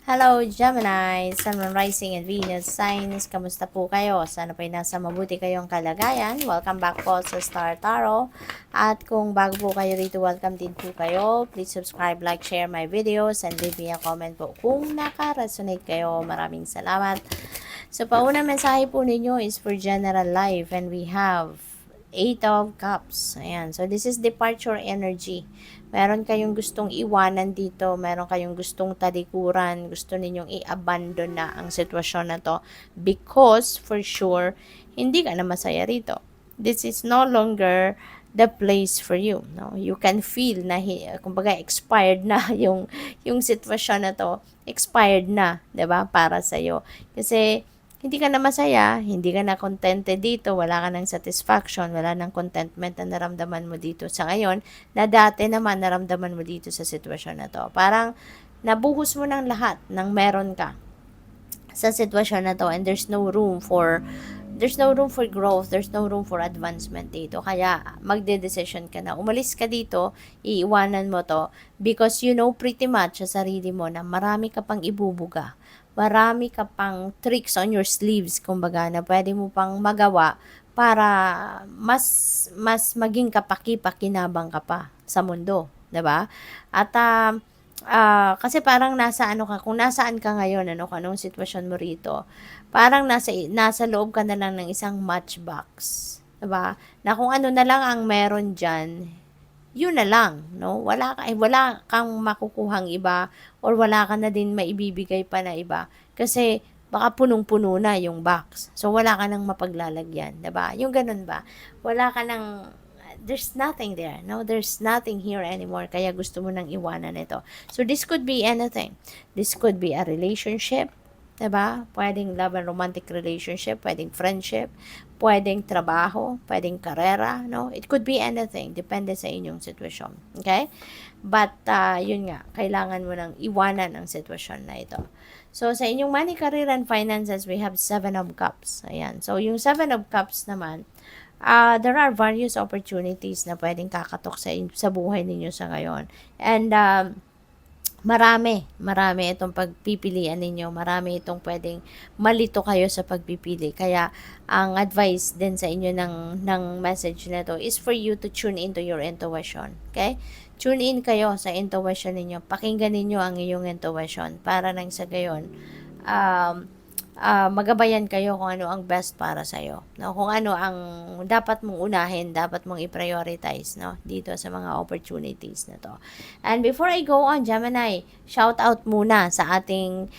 Hello, Gemini, Sun, Moon, Rising, and Venus signs. Kamusta po kayo? Sana po'y nasa mabuti kayong kalagayan. Welcome back po sa Star Tarot. At kung bago po kayo rito, welcome din po kayo. Please subscribe, like, share my videos, and leave me a comment po kung naka-resonate kayo. Maraming salamat. So, paunang mensahe po ninyo is for general life, and we have Eight of Cups. Ayan. So, this is departure energy. Meron kayong gustong iwanan dito, meron kayong gustong talikuran, gusto ninyong i-abandon na ang sitwasyon na to because for sure, hindi ka na masaya rito. This is no longer the place for you, no? You can feel na kumbaga expired na yung sitwasyon na to, expired na, 'di ba? Para sa iyo. Kasi hindi ka na masaya, hindi ka na contented dito, wala ka ng satisfaction, wala ng contentment na naramdaman mo dito sa ngayon, na dati naman naramdaman mo dito sa sitwasyon na to. Parang nabuhos mo ng lahat ng meron ka sa sitwasyon na to, and there's no room for growth, there's no room for advancement dito. Kaya magde-decision ka na, umalis ka dito, iiwanan mo to because you know pretty much sa sarili mo na marami ka pang ibubuga, marami ka pang tricks on your sleeves, kumbaga, na pwede mo pang magawa para mas maging kapaki-pakinabang ka pa sa mundo, 'di ba? At kasi parang nasa ano ka, kung nasaan ka ngayon, ano, kung anong sitwasyon mo rito, parang nasa loob ka na lang ng isang matchbox, 'di ba? Na kung ano na lang ang meron diyan, yun na lang, no? Wala kang makukuhang iba, or wala ka na din maibibigay pa na iba kasi baka punong-puno na yung box. So wala ka nang mapaglalagyan, 'di ba? Yung ganun ba? Wala ka nang there's nothing there, no? There's nothing here anymore, kaya gusto mo nang iwanan ito. So this could be anything. This could be a relationship, 'di ba? Pwedeng love and romantic relationship, pwedeng friendship, pwedeng trabaho, pwedeng karera, no? It could be anything, depende sa inyong sitwasyon. Okay? But yun nga, kailangan mo nang iwanan ang sitwasyon na ito. So sa inyong money, career, and finances, we have Seven of Cups. Ayan. So yung Seven of Cups naman, there are various opportunities na pwedeng kakatok sa buhay ninyo sa ngayon. And marami itong pagpipilian ninyo, marami itong pwedeng malito kayo sa pagpipili. Kaya ang advice din sa inyo ng message na to is for you to tune into your intuition. Okay? Tune in kayo sa intuition ninyo. Pakinggan ninyo ang iyong intuition para nang sa gayon magabayan kayo kung ano ang best para sa iyo, no? Kung ano ang dapat mong unahin, dapat mong i-prioritize, no, dito sa mga opportunities na to. And before I go on, Gemini, shout out muna sa ating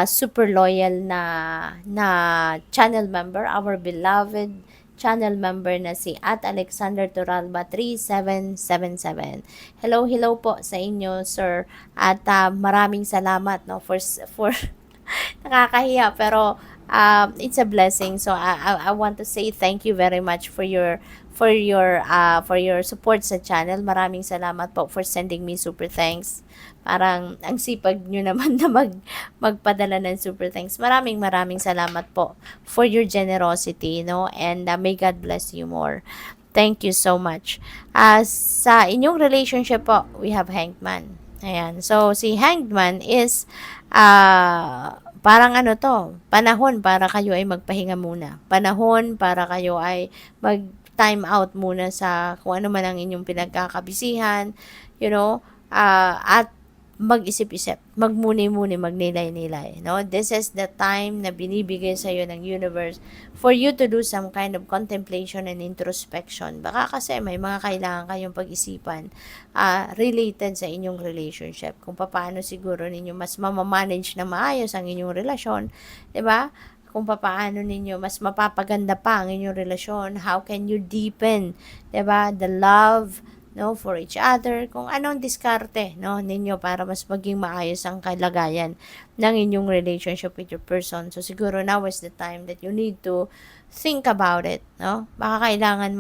super loyal na channel member, our beloved channel member na si @Alexander Turalba 3777. Hello po sa inyo, sir. At maraming salamat, no, for nakakahiya, pero it's a blessing. So I want to say thank you very much for your support sa channel. Maraming salamat po for sending me super thanks. Parang ang sipag nyo naman na magpadala ng super thanks. Maraming salamat po for your generosity, no? And may God bless you more. Thank you so much. Sa inyong relationship po, we have Hanged Man. Ayan. So, si Hanged Man is, parang ano to, panahon para kayo ay magpahinga muna. Panahon para kayo ay mag-time out muna sa kung ano man ang inyong pinagkakabisihan, you know, at mag-isip-isip, magmuni-muni, magnilay-nilay, no? This is the time na binibigay sa iyo ng universe for you to do some kind of contemplation and introspection. Baka kasi may mga kailangan kayong pag-isipan related sa inyong relationship. Kung paano siguro ninyo mas mamamanage na maayos ang inyong relasyon, 'di ba? Kung paano ninyo mas mapapaganda pa ang inyong relasyon, how can you deepen, 'di ba, the love, no, for each other, kung anong diskarte, no, ninyo para mas maging maayos ang kalagayan ng inyong relationship with your person. So siguro now is the time that you need to think about it, no? Baka kailangan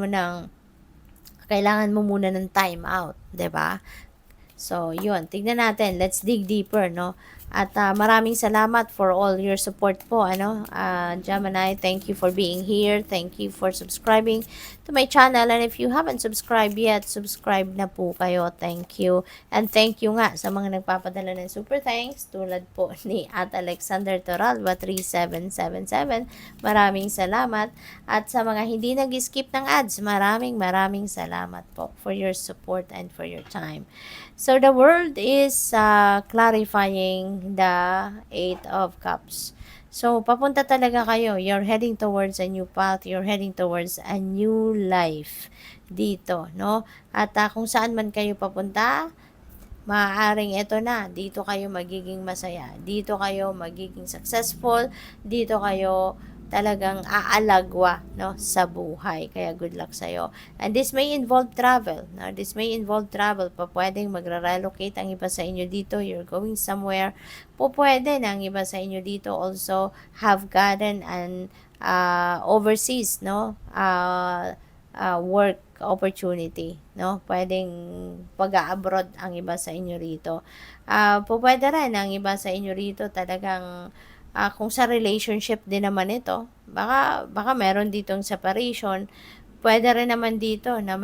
mo muna ng time out, 'di ba? So yun, tignan natin, let's dig deeper, no? At maraming salamat for all your support po, ano, Gemini. Thank you for being here. Thank you for subscribing to my channel. And if you haven't subscribed yet, subscribe na po kayo. Thank you. And thank you nga sa mga nagpapadala ng super thanks tulad po ni at Alexander Toralba 3777. Maraming salamat. At sa mga hindi nag-skip ng ads, maraming salamat po for your support and for your time. So the world is clarifying the Eight of Cups. So, papunta talaga kayo. You're heading towards a new path. You're heading towards a new life dito, no? At kung saan man kayo papunta, maaaring ito na. Dito kayo magiging masaya. Dito kayo magiging successful. Dito kayo talagang aalagwa, no, sa buhay. Kaya good luck sa'yo. And this may involve travel. No? This may involve travel. Pwedeng magre-relocate ang iba sa inyo dito. You're going somewhere. Pwede na ang iba sa inyo dito also have gotten an overseas, no, work opportunity, no? Pwedeng pag-abroad ang iba sa inyo rito. Pwede rin ang iba sa inyo rito talagang kung sa relationship din naman ito, baka meron ditong separation. Pwede rin naman dito na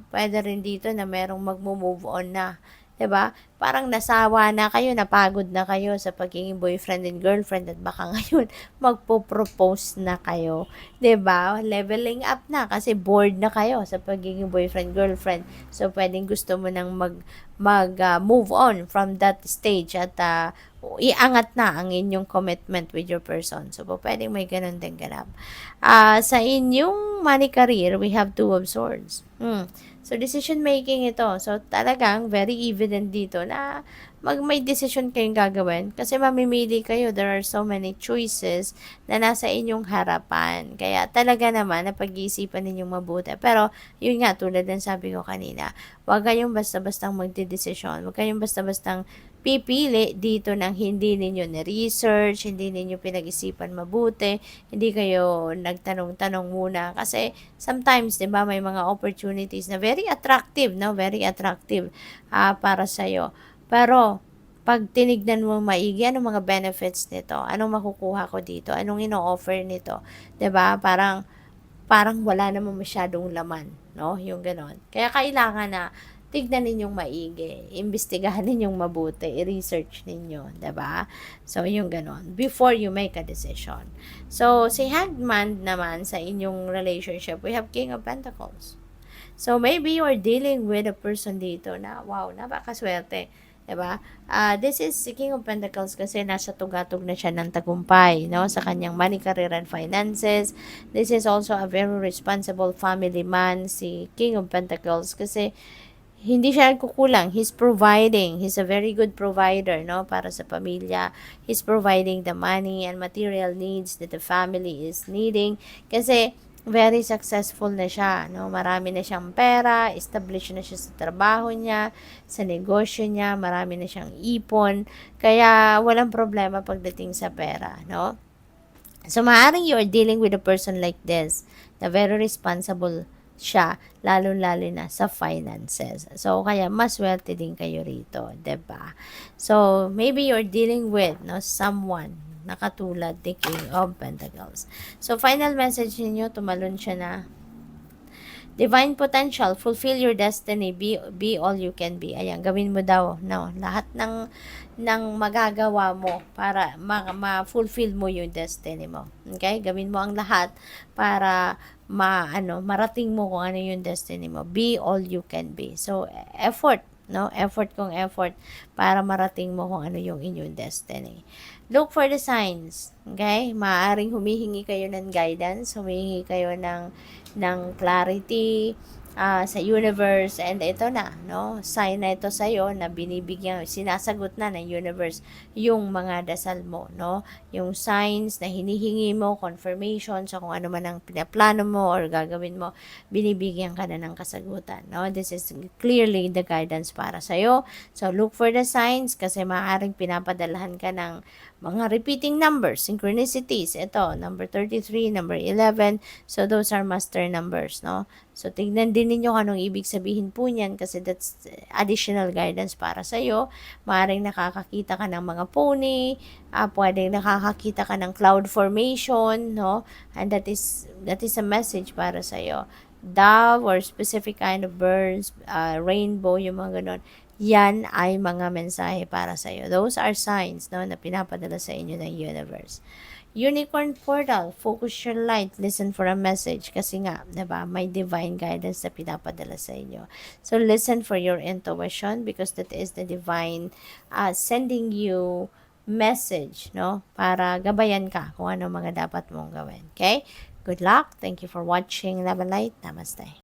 pwede rin dito na merong magmo-move on na. 'Di ba? Parang nasawa na kayo, napagod na kayo sa pagiging boyfriend and girlfriend at baka ngayon magpo-propose na kayo. 'Di ba? Leveling up na kasi bored na kayo sa pagiging boyfriend girlfriend. So pwedeng gusto mo nang move on from that stage at iangat na ang inyong commitment with your person. So pwedeng may ganun din ganap. Sa inyong money career, we have Two of Swords. So, decision making ito. So, talagang very evident dito na may decision kayong gagawin kasi mamimili kayo. There are so many choices na nasa inyong harapan. Kaya talaga naman na pag-iisipan ninyong mabuti. Pero, yun nga, tulad ng sabi ko kanina, huwag kayong basta-bastang magdedesisyon. Huwag kayong basta-bastang pipili dito ng hindi ninyo na-research, hindi ninyo pinag-isipan mabuti, hindi kayo nagtanong-tanong muna. Kasi sometimes, di ba, may mga opportunities na very attractive, no? Very attractive para sa'yo. Pero, pag tinignan mo maigi, anong mga benefits nito? Anong makukuha ko dito? Anong ino-offer nito? Di ba? Parang wala namang masyadong laman, no? Yung ganon. Kaya kailangan na tignan ninyong maigi, imbestigahan ninyong mabuti, i-research ninyo, 'di ba? So, yung ganon, before you make a decision. So, si Hangman naman sa inyong relationship, we have King of Pentacles. So, maybe you are dealing with a person dito na, wow, napakaswerte. 'Di ba? This is the King of Pentacles kasi nasa tugatog na siya ng tagumpay, no, sa kanyang money, career, and finances. This is also a very responsible family man, si King of Pentacles, kasi hindi siya nagkukulang. He's providing. He's a very good provider, no, para sa pamilya. He's providing the money and material needs that the family is needing. Kasi very successful na siya, no? Marami na siyang pera, established na siya sa trabaho niya, sa negosyo niya, marami na siyang ipon. Kaya walang problema pagdating sa pera, no? So, maaaring you are dealing with a person like this, na very responsible siya, lalo-lalo na sa finances. So, kaya mas swerte din kayo rito, 'di ba? So, maybe you're dealing with, no, someone na katulad ni King of Pentacles. So, final message niyo, tumalon siya na divine potential, fulfill your destiny, be all you can be. Ayan, gawin mo daw, no, lahat ng magagawa mo para ma-fulfill mo yung destiny mo. Okay? Gawin mo ang lahat para marating mo kung ano yung destiny mo. Be all you can be. So, effort, no? Effort para marating mo kung ano yung inyong destiny. Look for the signs. Okay? Maaaring humihingi kayo ng guidance, humihingi kayo ng clarity sa universe, and ito na, no, sign na ito sa iyo na sinasagot na ng universe yung mga dasal mo, no, yung signs na hinihingi mo, confirmation sa kung ano man ang pinaplano mo or gagawin mo, binibigyan ka na ng kasagutan, no. This is clearly the guidance para sa iyo. So look for the signs kasi maaaring pinapadalahan ka ng mga repeating numbers, synchronicities. Ito, number 33, number 11. So those are master numbers, no. So, tignan din ninyo kung anong ibig sabihin po niyan kasi that's additional guidance para sa'yo. Maaaring nakakakita ka ng mga pony, pwedeng nakakakita ka ng cloud formation, no? And that is a message para sa'yo. Dove or specific kind of birds, rainbow, yung mga ganon. Yan ay mga mensahe para sa'yo. Those are signs, no, na pinapadala sa inyo ng universe. Unicorn portal, focus your light, listen for a message. Kasi nga, diba, may divine guidance na pinapadala sa inyo. So, listen for your intuition because that is the divine sending you message, no? Para gabayan ka kung ano mga dapat mong gawin. Okay? Good luck. Thank you for watching. Love and light. Namaste.